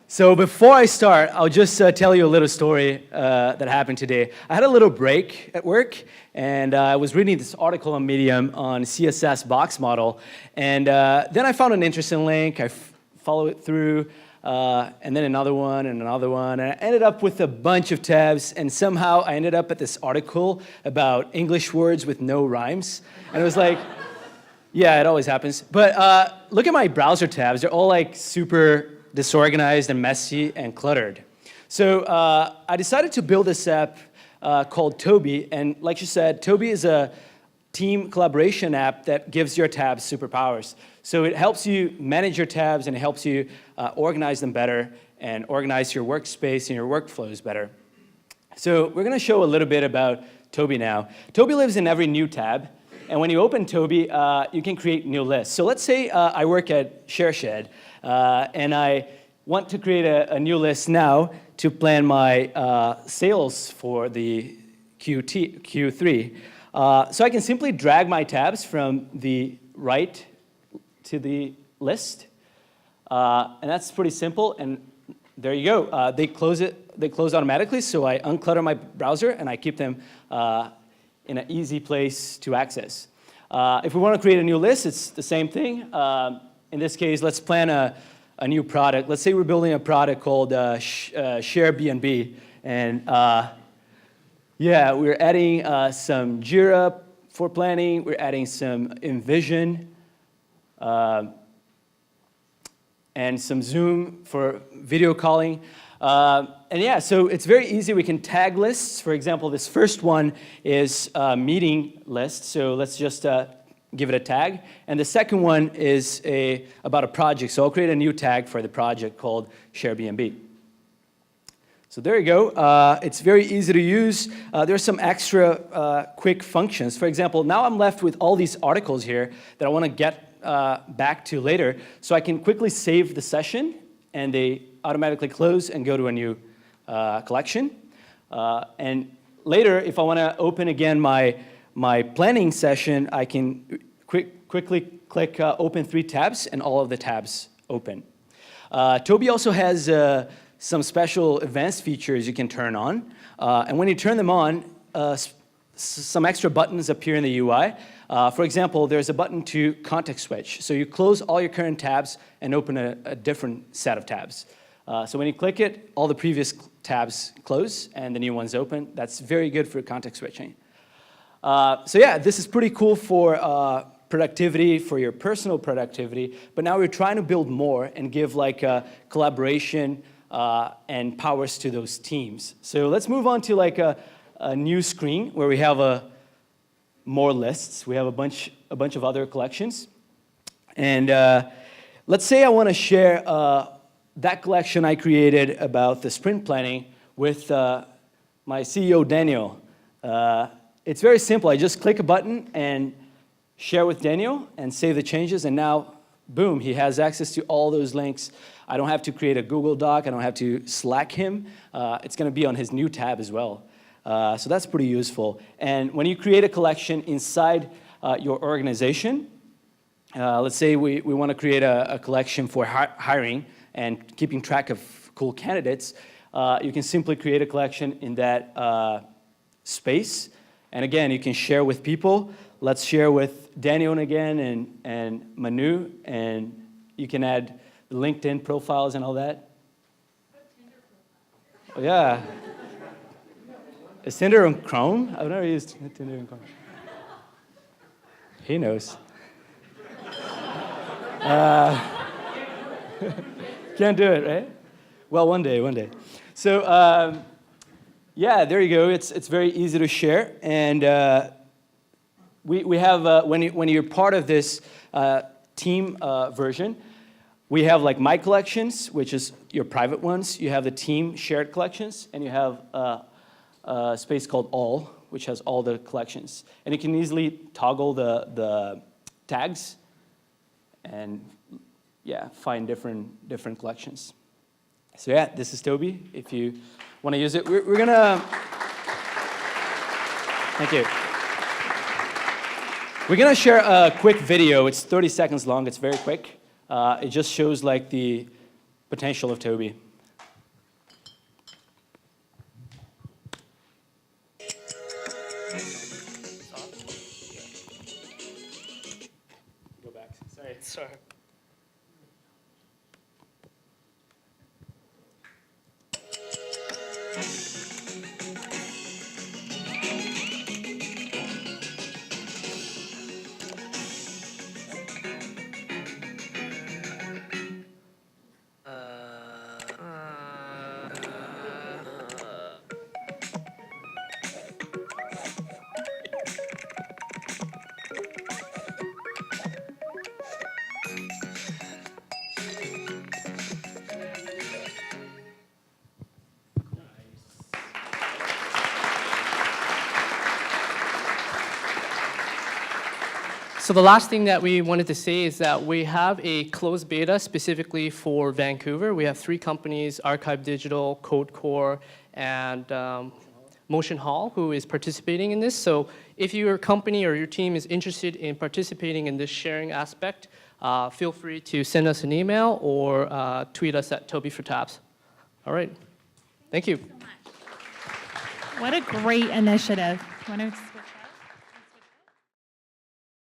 So before I start, I'll just tell you a little story that happened today. I had a little break at work, and I was reading this article on Medium on CSS box model, and then I found an interesting link. I followed it through, and then another one, and I ended up with a bunch of tabs, and somehow I ended up at this article about English words with no rhymes, and it was like, yeah, it always happens. But look at my browser tabs. They're all like super disorganized and messy and cluttered. So I decided to build this app called Toby, and like you said, Toby is a team collaboration app that gives your tabs superpowers. So it helps you manage your tabs, and it helps you organize them better and organize your workspace and your workflows better. So we're going to show a little bit about Toby now. Toby lives in every new tab, and when you open Toby, you can create new lists. So let's say I work at ShareShed, and I want to create a new list now to plan my sales for the Q3. So I can simply drag my tabs from the right to the list, and that's pretty simple. And there you go. They close automatically. So I unclutter my browser and I keep them in an easy place to access. If we want to create a new list, it's the same thing. In this case, let's plan a new product. Let's say we're building a product called Share B&B, and yeah, we're adding some Jira for planning. We're adding some InVision and some Zoom for video calling. And yeah, so it's very easy. We can tag lists. For example, this first one is a meeting list. So let's just give it a tag. And the second one is about a project. So I'll create a new tag for the project called Share B&B. So there you go. It's very easy to use. There's some extra quick functions. For example, now I'm left with all these articles here that I want to get back to later. So I can quickly save the session, and they automatically close and go to a new collection. And later, if I want to open again my planning session, I can quickly click open 3 tabs, and all of the tabs open. Toby also has some special advanced features you can turn on. And when you turn them on, some extra buttons appear in the UI. For example, there's a button to context switch. So you close all your current tabs and open a different set of tabs. So when you click it, all the previous tabs close and the new ones open. That's very good for context switching. So yeah, this is pretty cool for productivity, for your personal productivity. But now we're trying to build more and give like collaboration and powers to those teams. So let's move on to like a new screen where we have more lists. We have a bunch of other collections. And let's say I want to share that collection I created about the sprint planning with my CEO, Daniel. It's very simple. I just click a button and share with Daniel and save the changes, and now, boom, he has access to all those links. I don't have to create a Google Doc. I don't have to Slack him. It's going to be on his new tab as well. So that's pretty useful. And when you create a collection inside your organization, let's say we want to create a collection for hiring and keeping track of cool candidates, you can simply create a collection in that space. And again, you can share with people. Let's share with Daniel again and Manu, and you can add LinkedIn profiles and all that. Oh, yeah. Is Tinder on Chrome? I've never used Tinder on Chrome. He knows. Can't do it, right? Well, one day. So, yeah, there you go. It's very easy to share, and we have when you're part of this team version, we have like my collections, which is your private ones. You have the team shared collections, and you have a space called all, which has all the collections, and you can easily toggle the tags, and yeah, find different collections. So yeah, this is Toby. If you want to use it, we're gonna. Thank you. We're gonna share a quick video. It's 30 seconds long. It's very quick. It just shows like the potential of Toby. So the last thing that we wanted to say is that we have a closed beta specifically for Vancouver. We have 3 companies, Archive Digital, CodeCore, and Motion Hall, who is participating in this. So if your company or your team is interested in participating in this sharing aspect, feel free to send us an email or tweet us at Toby for Tabs. All right. Thank you. What a great initiative.